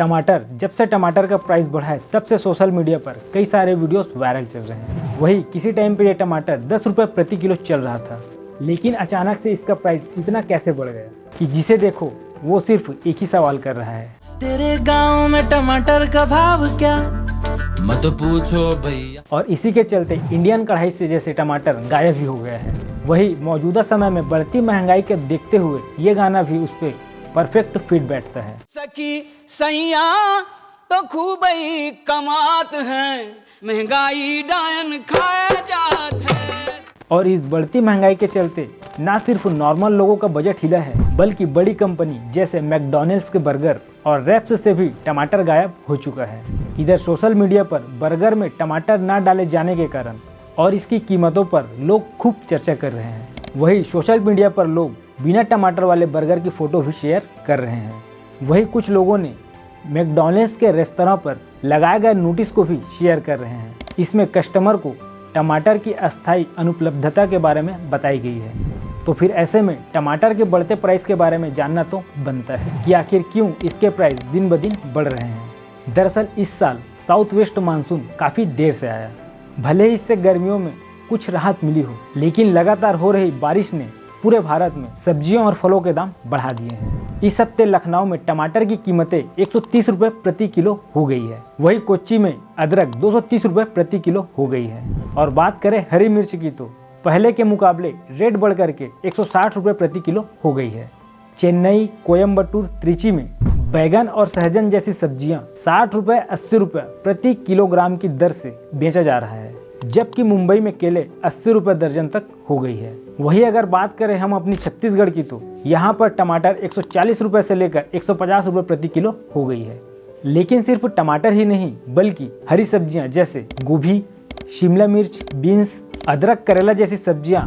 टमाटर, जब से टमाटर का प्राइस बढ़ा है तब से सोशल मीडिया पर कई सारे वीडियोस वायरल चल रहे हैं। वही किसी टाइम पे ये टमाटर 10 रुपये प्रति किलो चल रहा था, लेकिन अचानक से इसका प्राइस इतना कैसे बढ़ गया कि जिसे देखो वो सिर्फ एक ही सवाल कर रहा है, तेरे गांव में टमाटर का भाव क्या, मत पूछो भैया। और इसी के चलते इंडियन कढ़ाई से जैसे टमाटर गायब ही हो गया है। वही मौजूदा समय में बढ़ती महंगाई के देखते हुए ये गाना भी उस पर परफेक्ट फिट बैठता है। सखी सैया तो खूब ही कमात है, महंगाई डायन खाया जात है। और इस बढ़ती महंगाई के चलते ना सिर्फ नॉर्मल लोगों का बजट हिला है, बल्कि बड़ी कंपनी जैसे मैकडॉनल्ड्स के बर्गर और रैप्स से भी टमाटर गायब हो चुका है। इधर सोशल मीडिया पर बर्गर में टमाटर ना डाले जाने के कारण और इसकी कीमतों पर लोग खूब चर्चा कर रहे हैं। वही सोशल मीडिया पर लोग बिना टमाटर वाले बर्गर की फ़ोटो भी शेयर कर रहे हैं। वही कुछ लोगों ने मैकडॉनल्ड्स के रेस्तरां पर लगाए गए नोटिस को भी शेयर कर रहे हैं। इसमें कस्टमर को टमाटर की अस्थायी अनुपलब्धता के बारे में बताई गई है। तो फिर ऐसे में टमाटर के बढ़ते प्राइस के बारे में जानना तो बनता है कि आखिर क्यों इसके प्राइस दिन ब दिन बढ़ रहे हैं। दरअसल इस साल साउथ वेस्ट मानसून काफ़ी देर से आया। भले ही इससे गर्मियों में कुछ राहत मिली हो, लेकिन लगातार हो रही बारिश ने पूरे भारत में सब्जियों और फलों के दाम बढ़ा दिए हैं। इस हफ्ते लखनऊ में टमाटर की कीमतें 130 रुपये प्रति किलो हो गई है। वही कोच्चि में अदरक 230 रुपये प्रति किलो हो गई है। और बात करें हरी मिर्च की तो पहले के मुकाबले रेट बढ़ करके 160 रुपये प्रति किलो हो गई है। चेन्नई, कोयम्बटूर, त्रिची में बैगन और सहजन जैसी सब्जियां 60 रुपये 80 रुपये प्रति किलोग्राम की दर से बेचा जा रहा है, जबकि मुंबई में केले 80 रुपये दर्जन तक हो गई है। वही अगर बात करें हम अपनी छत्तीसगढ़ की तो यहाँ पर टमाटर 140 रुपये से लेकर 150 रुपये प्रति किलो हो गई है। लेकिन सिर्फ टमाटर ही नहीं, बल्कि हरी सब्जियां जैसे गोभी, शिमला मिर्च, बीन्स, अदरक, करेला जैसी सब्जियां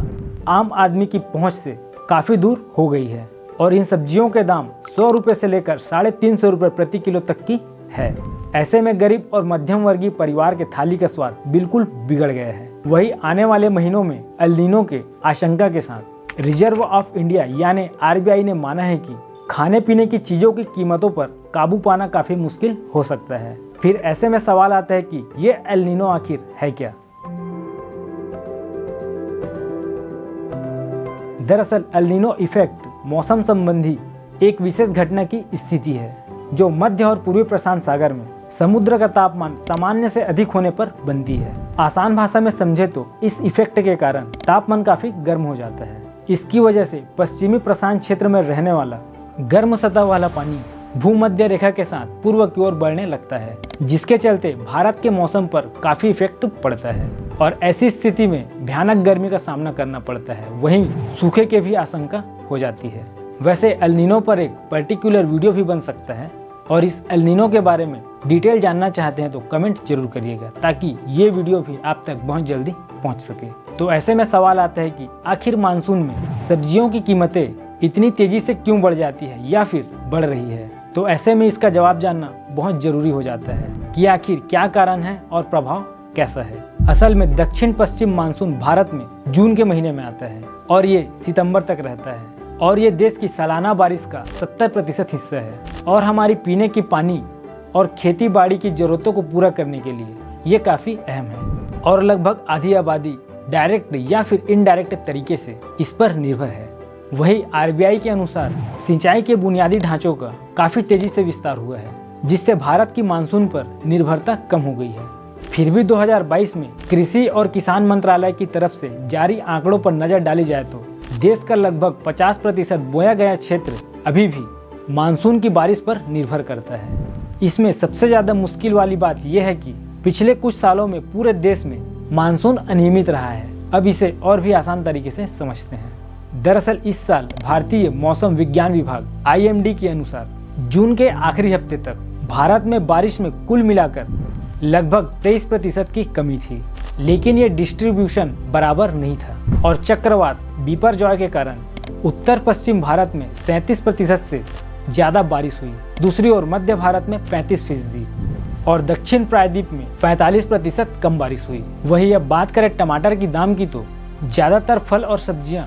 आम आदमी की पहुंच से काफ़ी दूर हो गई है। और इन सब्जियों के दाम 100 रुपये से लेकर 350 रुपये प्रति किलो तक की है। ऐसे में गरीब और मध्यम वर्गीय परिवार के थाली का स्वाद बिल्कुल बिगड़ गया है। वही आने वाले महीनों में एल नीनो के आशंका के साथ रिजर्व ऑफ इंडिया यानी आरबीआई ने माना है कि खाने पीने की चीजों की कीमतों पर काबू पाना काफी मुश्किल हो सकता है। फिर ऐसे में सवाल आता है कि ये एल नीनो आखिर है क्या। दरअसल एल नीनो इफेक्ट मौसम संबंधी एक विशेष घटना की स्थिति है जो मध्य और पूर्वी प्रशांत सागर में समुद्र का तापमान सामान्य से अधिक होने पर बनती है। आसान भाषा में समझे तो इस इफेक्ट के कारण तापमान काफी गर्म हो जाता है। इसकी वजह से पश्चिमी प्रशांत क्षेत्र में रहने वाला गर्म सतह वाला पानी भूमध्य रेखा के साथ पूर्व की ओर बढ़ने लगता है, जिसके चलते भारत के मौसम पर काफी इफेक्ट पड़ता है और ऐसी स्थिति में भयानक गर्मी का सामना करना पड़ता है। वहीं सूखे की भी आशंका हो जाती है। वैसे एल नीनो पर एक पर्टिकुलर वीडियो भी बन सकता है और इस एल नीनो के बारे में डिटेल जानना चाहते हैं तो कमेंट जरूर करिएगा, ताकि ये वीडियो भी आप तक बहुत जल्दी पहुंच सके। तो ऐसे में सवाल आता है कि आखिर मानसून में सब्जियों की कीमतें इतनी तेजी से क्यों बढ़ जाती है या फिर बढ़ रही है। तो ऐसे में इसका जवाब जानना बहुत जरूरी हो जाता है कि आखिर क्या कारण है और प्रभाव कैसा है। असल में दक्षिण पश्चिम मानसून भारत में जून के महीने में आता है और ये सितंबर तक रहता है और ये देश की सालाना बारिश का 70% हिस्सा है और हमारी पीने की पानी और खेती बाड़ी की जरूरतों को पूरा करने के लिए ये काफ़ी अहम है और लगभग आधी आबादी डायरेक्ट या फिर इनडायरेक्ट तरीके से इस पर निर्भर है। वही आरबीआई के अनुसार सिंचाई के बुनियादी ढांचों का काफ़ी तेजी से विस्तार हुआ है, जिससे भारत की मानसून पर निर्भरता कम हो गई है। फिर भी 2022 में कृषि और किसान मंत्रालय की तरफ से जारी आंकड़ों पर नजर डाली जाए तो देश का लगभग 50% बोया गया क्षेत्र अभी भी मानसून की बारिश पर निर्भर करता है। इसमें सबसे ज्यादा मुश्किल वाली बात यह है कि पिछले कुछ सालों में पूरे देश में मानसून अनियमित रहा है। अब इसे और भी आसान तरीके से समझते हैं। दरअसल इस साल भारतीय मौसम विज्ञान विभाग IMD के अनुसार जून के आखिरी हफ्ते तक भारत में बारिश में कुल मिलाकर लगभग 23% की कमी थी, लेकिन ये डिस्ट्रीब्यूशन बराबर नहीं था और चक्रवात बिपरजॉय के कारण उत्तर पश्चिम भारत में 37% से ज़्यादा बारिश हुई। दूसरी ओर मध्य भारत में 35% और दक्षिण प्रायद्वीप में 45% कम बारिश हुई। वही अब बात करें टमाटर की दाम की तो ज़्यादातर फल और सब्जियां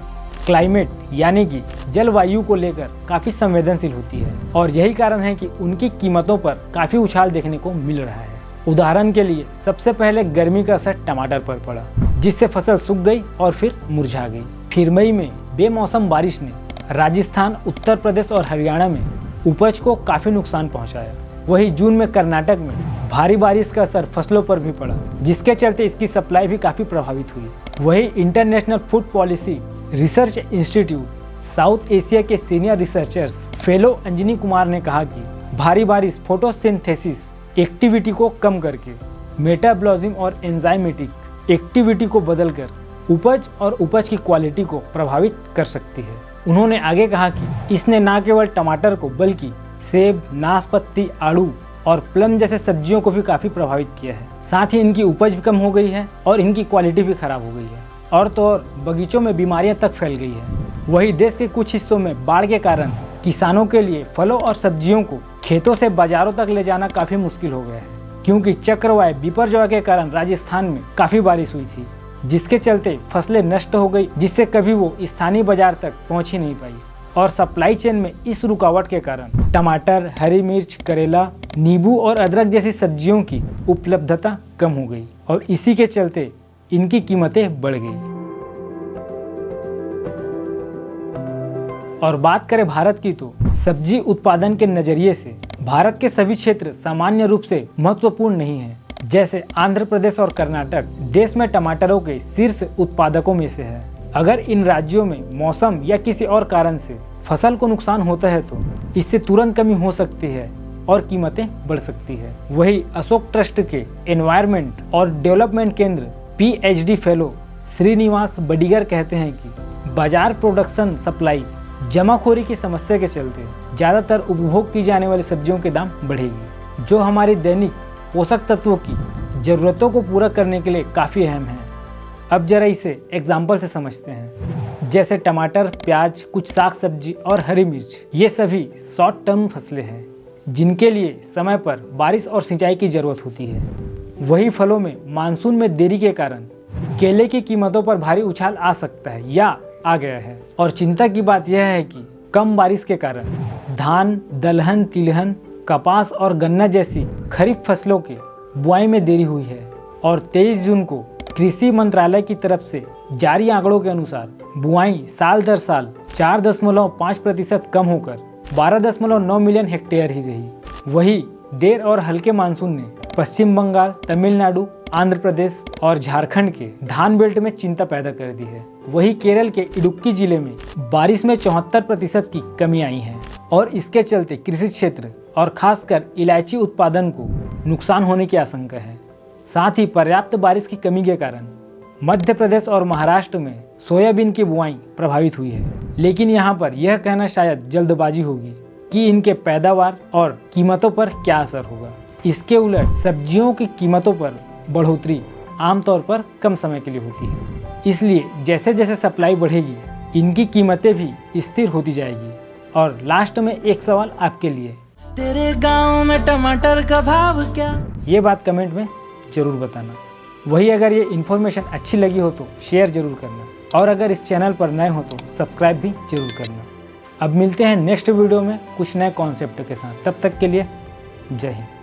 क्लाइमेट यानी कि जलवायु को लेकर काफ़ी संवेदनशील होती है और यही कारण है कि उनकी कीमतों पर काफ़ी उछाल देखने को मिल रहा है। उदाहरण के लिए सबसे पहले गर्मी का असर टमाटर पर पड़ा, जिससे फसल सूख गई और फिर मुरझा गई। फिर मई में बेमौसम बारिश ने राजस्थान, उत्तर प्रदेश और हरियाणा में उपज को काफ़ी नुकसान पहुंचाया। वहीं जून में कर्नाटक में भारी बारिश का असर फसलों पर भी पड़ा, जिसके चलते इसकी सप्लाई भी काफ़ी प्रभावित हुई। वहीं international food policy research institute south Asia के senior researchers fellow Anjani Kumar ने कहा कि भारी बारिश फोटोसिंथेसिस एक्टिविटी को कम करके मेटाबॉलिज्म और एंजाइमेटिक एक्टिविटी को बदलकर उपज और उपज की क्वालिटी को प्रभावित कर सकती है। उन्होंने आगे कहा कि इसने न केवल टमाटर को बल्कि सेब, नाशपाती, आड़ू और प्लम जैसे सब्जियों को भी काफ़ी प्रभावित किया है। साथ ही इनकी उपज भी कम हो गई है और इनकी क्वालिटी भी खराब हो गई है और तो और बगीचों में बीमारियां तक फैल गई है। वहीं देश के कुछ हिस्सों में बाढ़ के कारण किसानों के लिए फलों और सब्जियों को खेतों से बाजारों तक ले जाना काफ़ी मुश्किल हो गया है, क्योंकि चक्रवात बिपरजॉय के कारण राजस्थान में काफ़ी बारिश हुई थी, जिसके चलते फसलें नष्ट हो गई, जिससे कभी वो स्थानीय बाजार तक पहुंच ही नहीं पाई। और सप्लाई चेन में इस रुकावट के कारण टमाटर, हरी मिर्च, करेला, नींबू और अदरक जैसी सब्जियों की उपलब्धता कम हो गई और इसी के चलते इनकी कीमतें बढ़ गई। और बात करें भारत की, तो सब्जी उत्पादन के नजरिए से भारत के सभी क्षेत्र सामान्य रूप से महत्वपूर्ण नहीं है। जैसे आंध्र प्रदेश और कर्नाटक देश में टमाटरों के शीर्ष उत्पादकों में से है। अगर इन राज्यों में मौसम या किसी और कारण से फसल को नुकसान होता है तो इससे तुरंत कमी हो सकती है और कीमतें बढ़ सकती है। वही अशोक ट्रस्ट के एनवायरनमेंट और डेवलपमेंट केंद्र PhD फेलो श्रीनिवास बडिगर कहते हैं कि बाजार प्रोडक्शन सप्लाई जमाखोरी की समस्या के चलते ज़्यादातर उपभोग की जाने वाली सब्जियों के दाम बढ़ेगी, जो हमारी दैनिक पोषक तत्वों की ज़रूरतों को पूरा करने के लिए काफ़ी अहम है। अब जरा इसे एग्जाम्पल से समझते हैं। जैसे टमाटर, प्याज, कुछ साग सब्जी और हरी मिर्च, ये सभी शॉर्ट टर्म फसलें हैं जिनके लिए समय पर बारिश और सिंचाई की ज़रूरत होती है। वही फलों में मानसून में देरी के कारण केले की कीमतों पर भारी उछाल आ सकता है या आ गया है। और चिंता की बात यह है कि कम बारिश के कारण धान, दलहन, तिलहन, कपास और गन्ना जैसी खरीफ फसलों के बुआई में देरी हुई है। और 23 जून को कृषि मंत्रालय की तरफ से जारी आंकड़ों के अनुसार बुआई साल दर साल 4.5% कम होकर 12.9 मिलियन हेक्टेयर ही रही। वही देर और हल्के मानसून ने पश्चिम बंगाल, तमिलनाडु, आंध्र प्रदेश और झारखंड के धान बेल्ट में चिंता पैदा कर दी है। वही केरल के इडुक्की जिले में बारिश में 74% की कमी आई है और इसके चलते कृषि क्षेत्र और खासकर इलायची उत्पादन को नुकसान होने की आशंका है। साथ ही पर्याप्त बारिश की कमी के कारण मध्य प्रदेश और महाराष्ट्र में सोयाबीन की बुआई प्रभावित हुई है। लेकिन यहाँ पर यह कहना शायद जल्दबाजी होगी कि इनके पैदावार और कीमतों पर क्या असर होगा। इसके उलट सब्जियों की कीमतों पर बढ़ोतरी आमतौर पर कम समय के लिए होती है। इसलिए जैसे जैसे सप्लाई बढ़ेगी इनकी कीमतें भी स्थिर होती जाएगी। और लास्ट में एक सवाल आपके लिए, तेरे गांव में टमाटर का भाव क्या? ये बात कमेंट में जरूर बताना। वही अगर ये इन्फॉर्मेशन अच्छी लगी हो तो शेयर जरूर करना और अगर इस चैनल पर नए हो तो सब्सक्राइब भी जरूर करना। अब मिलते हैं नेक्स्ट वीडियो में कुछ नए कॉन्सेप्ट के साथ। तब तक के लिए जय हिंद।